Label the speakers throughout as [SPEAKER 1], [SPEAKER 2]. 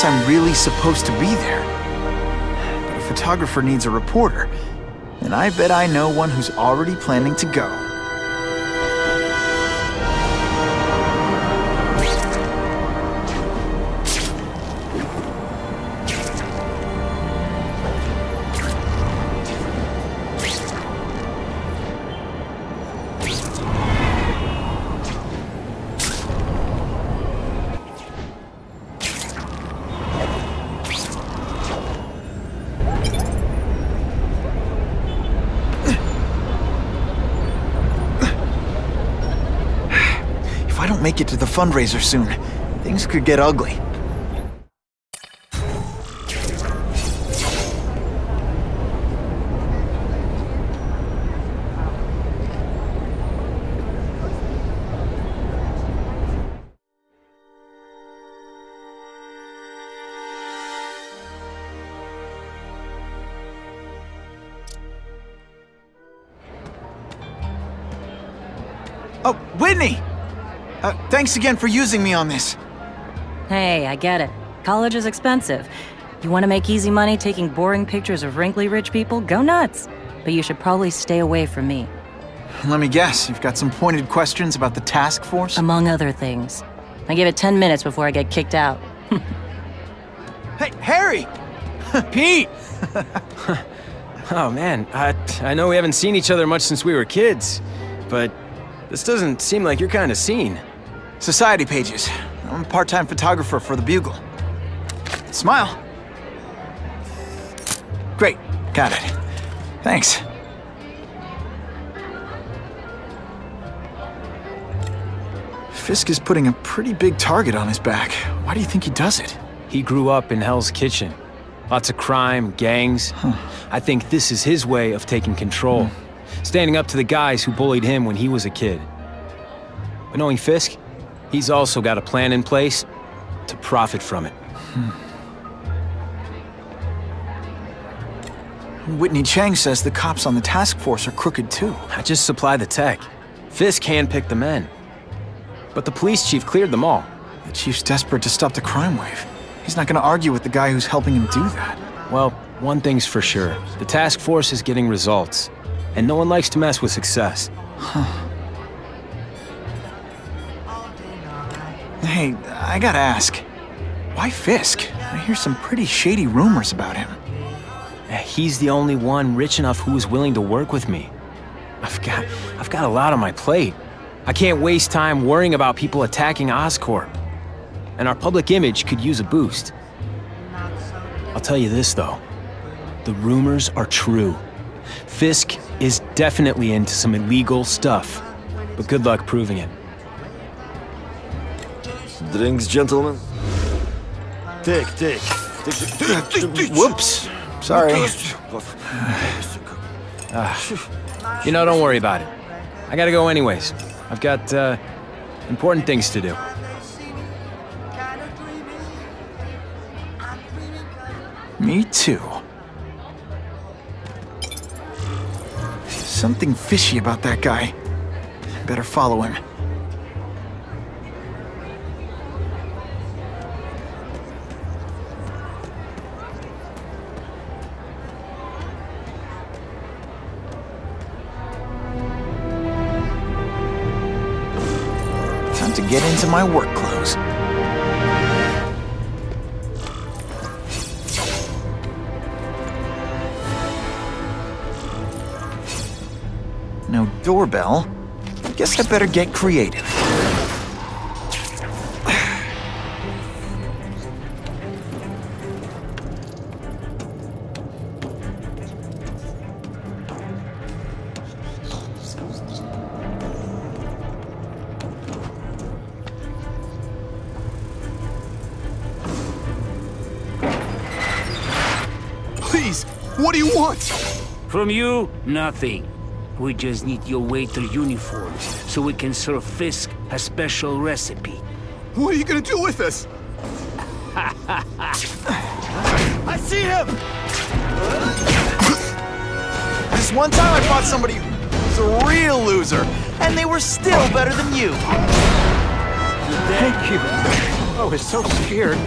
[SPEAKER 1] I'm really supposed to be there. But a photographer needs a reporter, and I bet I know one who's already planning to go. If I don't make it to the fundraiser soon, things could get ugly. Oh, Whitney! Thanks again for using me on this.
[SPEAKER 2] Hey, I get it. College is expensive. You want to make easy money taking boring pictures of wrinkly rich people? Go nuts. But you should probably stay away from me.
[SPEAKER 1] Let me guess, you've got some pointed questions about the task force?
[SPEAKER 2] Among other things. I give it 10 minutes before I get kicked out.
[SPEAKER 1] Hey, Harry!
[SPEAKER 3] Pete! Oh man, I know we haven't seen each other much since we were kids, but this doesn't seem like your kind of scene.
[SPEAKER 1] Society pages. I'm a part-time photographer for the Bugle. Smile. Great, got it. Thanks. Fisk is putting a pretty big target on his back. Why do you think he does it?
[SPEAKER 3] He grew up in Hell's Kitchen. Lots of crime, gangs. I think this is his way of taking control. Standing up to the guys who bullied him when he was a kid. But knowing Fisk, he's also got a plan in place to profit from it.
[SPEAKER 1] Whitney Chang says the cops on the task force are crooked too.
[SPEAKER 3] I just supply the tech. Fisk handpicked the men. But the police chief cleared them all.
[SPEAKER 1] The chief's desperate to stop the crime wave. He's not gonna argue with the guy who's helping him do that.
[SPEAKER 3] Well, one thing's for sure. The task force is getting results. And no one likes to mess with success.
[SPEAKER 1] Hey, I gotta ask. Why Fisk? I hear some pretty shady rumors about him.
[SPEAKER 3] He's the only one rich enough who is willing to work with me. I've got a lot on my plate. I can't waste time worrying about people attacking Oscorp. And our public image could use a boost. I'll tell you this, though. The rumors are true. Fisk is definitely into some illegal stuff. But good luck proving it.
[SPEAKER 4] Drinks, gentlemen? Take.
[SPEAKER 1] Whoops. Sorry.
[SPEAKER 3] You know, don't worry about it. I gotta go anyways. I've got, important things to do.
[SPEAKER 1] Me too. Something fishy about that guy. Better follow him. Time to get into my work clothes. No doorbell. Guess I better get creative.
[SPEAKER 5] Please, what do you want?
[SPEAKER 6] From you, nothing. We just need your waiter uniforms so we can serve Fisk a special recipe.
[SPEAKER 5] What are you gonna do with us?
[SPEAKER 1] I see him! This one time I fought somebody who was a real loser, and they were still better than you.
[SPEAKER 5] Thank you. I was so scared.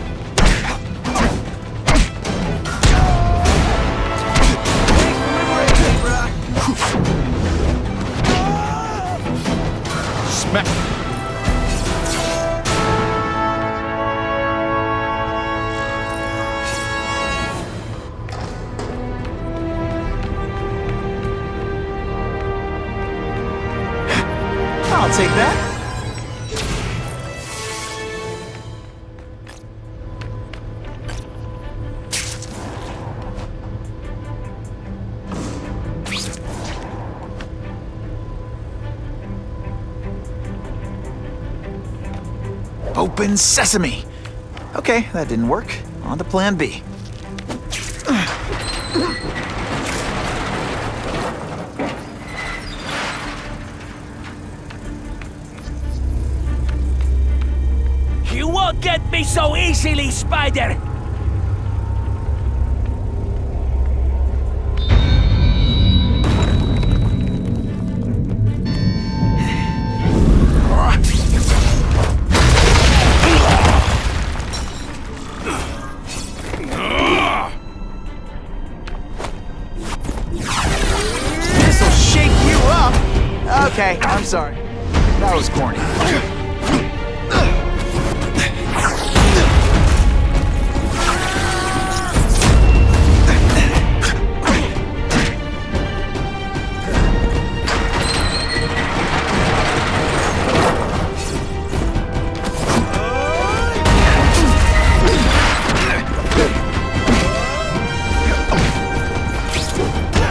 [SPEAKER 1] take that. Open sesame! Okay, that didn't work. On to plan B.
[SPEAKER 6] You won't get me so easily, Spider!
[SPEAKER 1] This'll shake you up! Okay, I'm sorry. That was corny.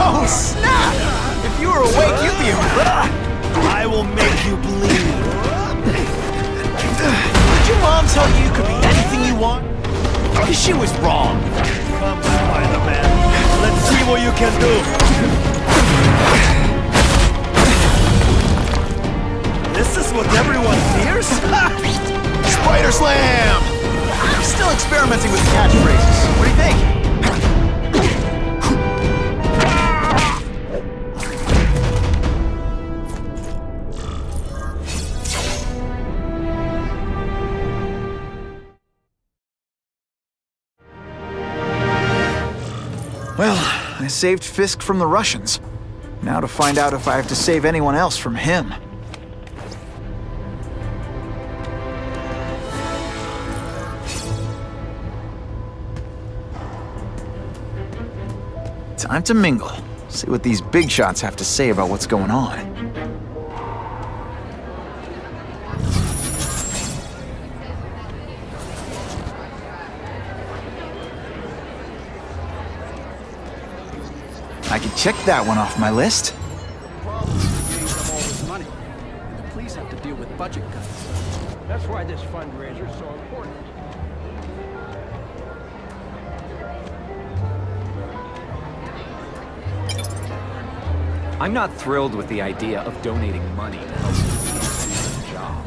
[SPEAKER 1] Oh, snap! If you were awake, you'd be...
[SPEAKER 4] I will make you bleed.
[SPEAKER 1] Did your mom tell you you could be anything you want? She was wrong.
[SPEAKER 4] Come, Spider-Man. Let's see what you can do. This is what everyone fears?
[SPEAKER 1] Spider Slam! I'm still experimenting with catchphrases. What do you think? Well, I saved Fisk from the Russians. Now to find out if I have to save anyone else from him. Time to mingle. See what these big shots have to say about what's going on. I can check that one off my list.
[SPEAKER 7] Problem is getting them all this money, and the police have to deal with budget cuts. That's why this fundraiser is so important.
[SPEAKER 8] I'm not thrilled with the idea of donating money to help police do their job.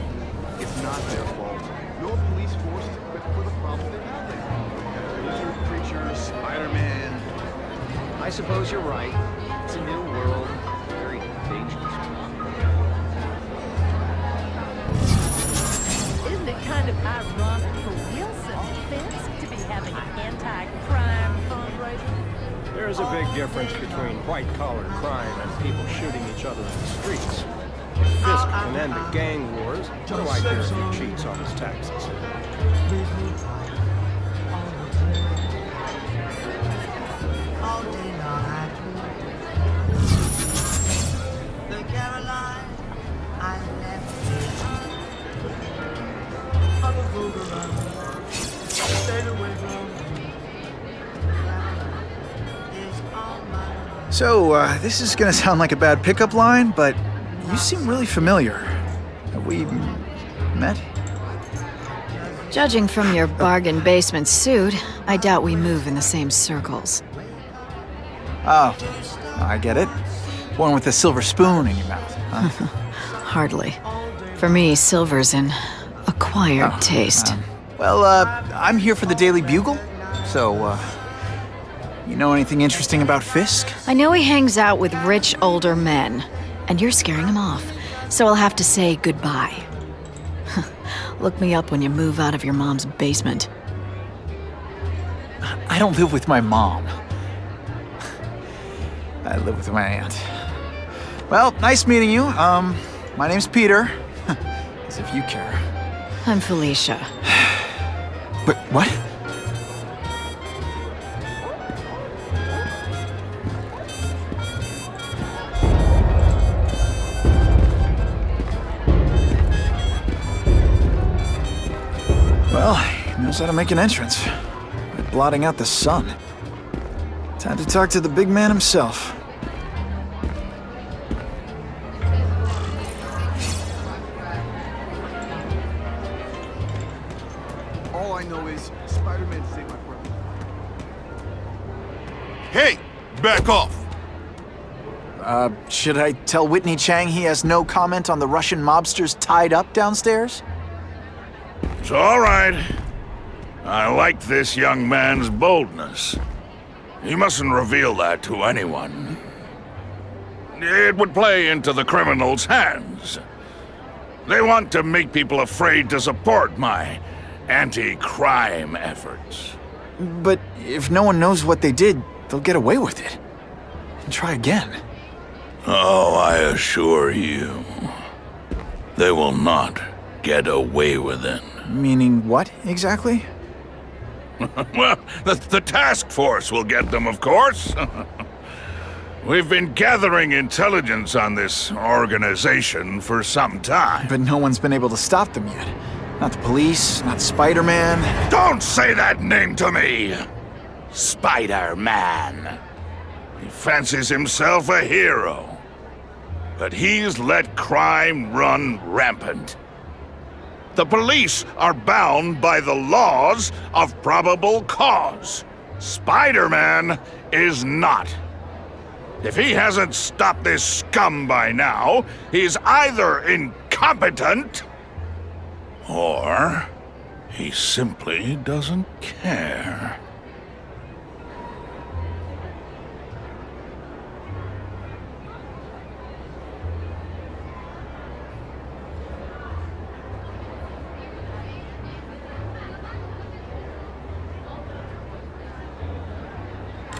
[SPEAKER 5] It's not their fault. Your police force is equipped for the problem they have there. Lizard creatures, Spider-Man.
[SPEAKER 7] I suppose you're right. It's a new world, a very dangerous one.
[SPEAKER 9] Isn't it kind of ironic for Wilson's defense to be having an anti-crime fundraiser?
[SPEAKER 7] There's a big difference between white-collar crime and people shooting each other in the streets. If Fisk can end the gang wars, what do I care if he cheats on his taxes?
[SPEAKER 1] So, this is gonna sound like a bad pickup line, but you seem really familiar. Have we met?
[SPEAKER 10] Judging from your bargain basement suit, I doubt we move in the same circles.
[SPEAKER 1] Oh, I get it. One with a silver spoon in your mouth, huh?
[SPEAKER 10] Hardly. For me, silver's an acquired taste.
[SPEAKER 1] Well, I'm here for the Daily Bugle, so, you know anything interesting about Fisk?
[SPEAKER 10] I know he hangs out with rich older men, and you're scaring him off, so I'll have to say goodbye. Look me up when you move out of your mom's basement.
[SPEAKER 1] I don't live with my mom. I live with my aunt. Well, nice meeting you. My name's Peter. As if you care.
[SPEAKER 10] I'm Felicia.
[SPEAKER 1] But what? how to make an entrance. By blotting out the sun. Time to talk to the big man himself.
[SPEAKER 5] All I know is Spider-Man saved my brother. Hey! Back off!
[SPEAKER 1] Should I tell Whitney Chang he has no comment on the Russian mobsters tied up downstairs?
[SPEAKER 11] It's all right. I like this young man's boldness. He mustn't reveal that to anyone. It would play into the criminals' hands. They want to make people afraid to support my anti-crime efforts.
[SPEAKER 1] But if no one knows what they did, they'll get away with it. And try again.
[SPEAKER 11] Oh, I assure you, they will not get away with it.
[SPEAKER 1] Meaning what, exactly?
[SPEAKER 11] Well, the task force will get them, of course. We've been gathering intelligence on this organization for some time.
[SPEAKER 1] But no one's been able to stop them yet. Not the police, not Spider-Man.
[SPEAKER 11] Don't say that name to me! Spider-Man. He fancies himself a hero. But he's let crime run rampant. The police are bound by the laws of probable cause. Spider-Man is not. If he hasn't stopped this scum by now, he's either incompetent, or he simply doesn't care.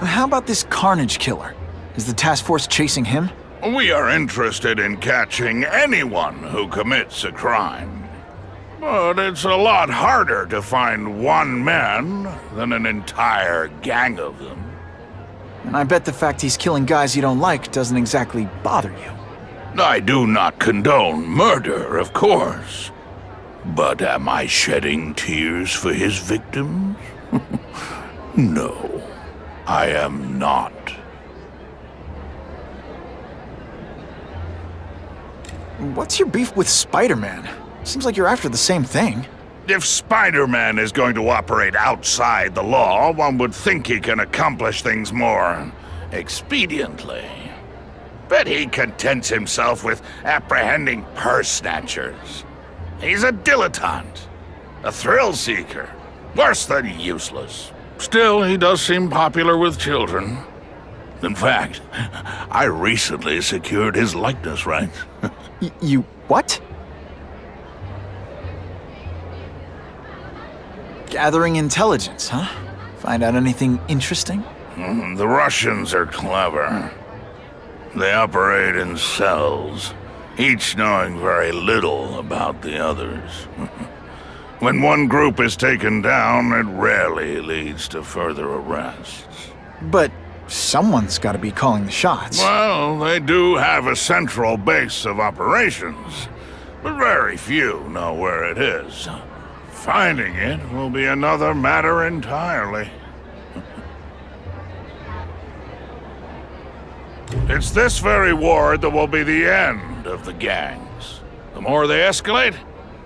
[SPEAKER 1] How about this Carnage killer? Is the task force chasing him?
[SPEAKER 11] We are interested in catching anyone who commits a crime. But it's a lot harder to find one man than an entire gang of them.
[SPEAKER 1] And I bet the fact he's killing guys you don't like doesn't exactly bother you.
[SPEAKER 11] I do not condone murder, of course. But am I shedding tears for his victims? No, I am not.
[SPEAKER 1] What's your beef with Spider-Man? Seems like you're after the same thing.
[SPEAKER 11] If Spider-Man is going to operate outside the law, one would think he can accomplish things more expediently. But he contents himself with apprehending purse snatchers. He's a dilettante, a thrill seeker, worse than useless. Still, he does seem popular with children. In fact, I recently secured his likeness rights.
[SPEAKER 1] You what? Gathering intelligence, huh? Find out anything interesting?
[SPEAKER 11] The Russians are clever. They operate in cells, each knowing very little about the others. When one group is taken down, it rarely leads to further arrests.
[SPEAKER 1] But someone's got to be calling the shots.
[SPEAKER 11] Well, they do have a central base of operations, but very few know where it is. Finding it will be another matter entirely. It's this very war that will be the end of the gangs. The more they escalate,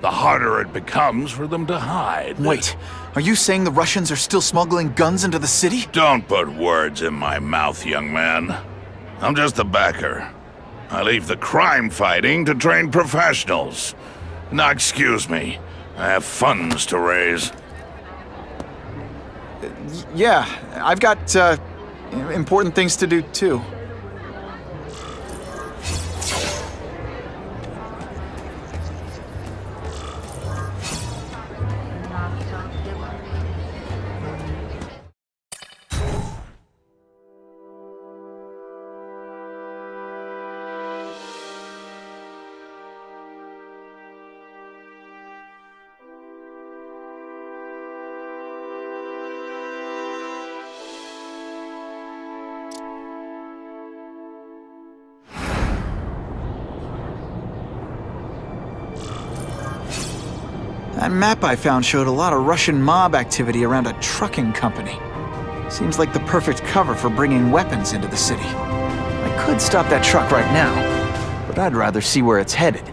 [SPEAKER 11] the harder it becomes for them to hide.
[SPEAKER 1] Wait, are you saying the Russians are still smuggling guns into the city?
[SPEAKER 11] Don't put words in my mouth, young man. I'm just a backer. I leave the crime fighting to trained professionals. Now, excuse me. I have funds to raise.
[SPEAKER 1] Yeah, I've got, important things to do, too. That map I found showed a lot of Russian mob activity around a trucking company. Seems like the perfect cover for bringing weapons into the city. I could stop that truck right now, but I'd rather see where it's headed.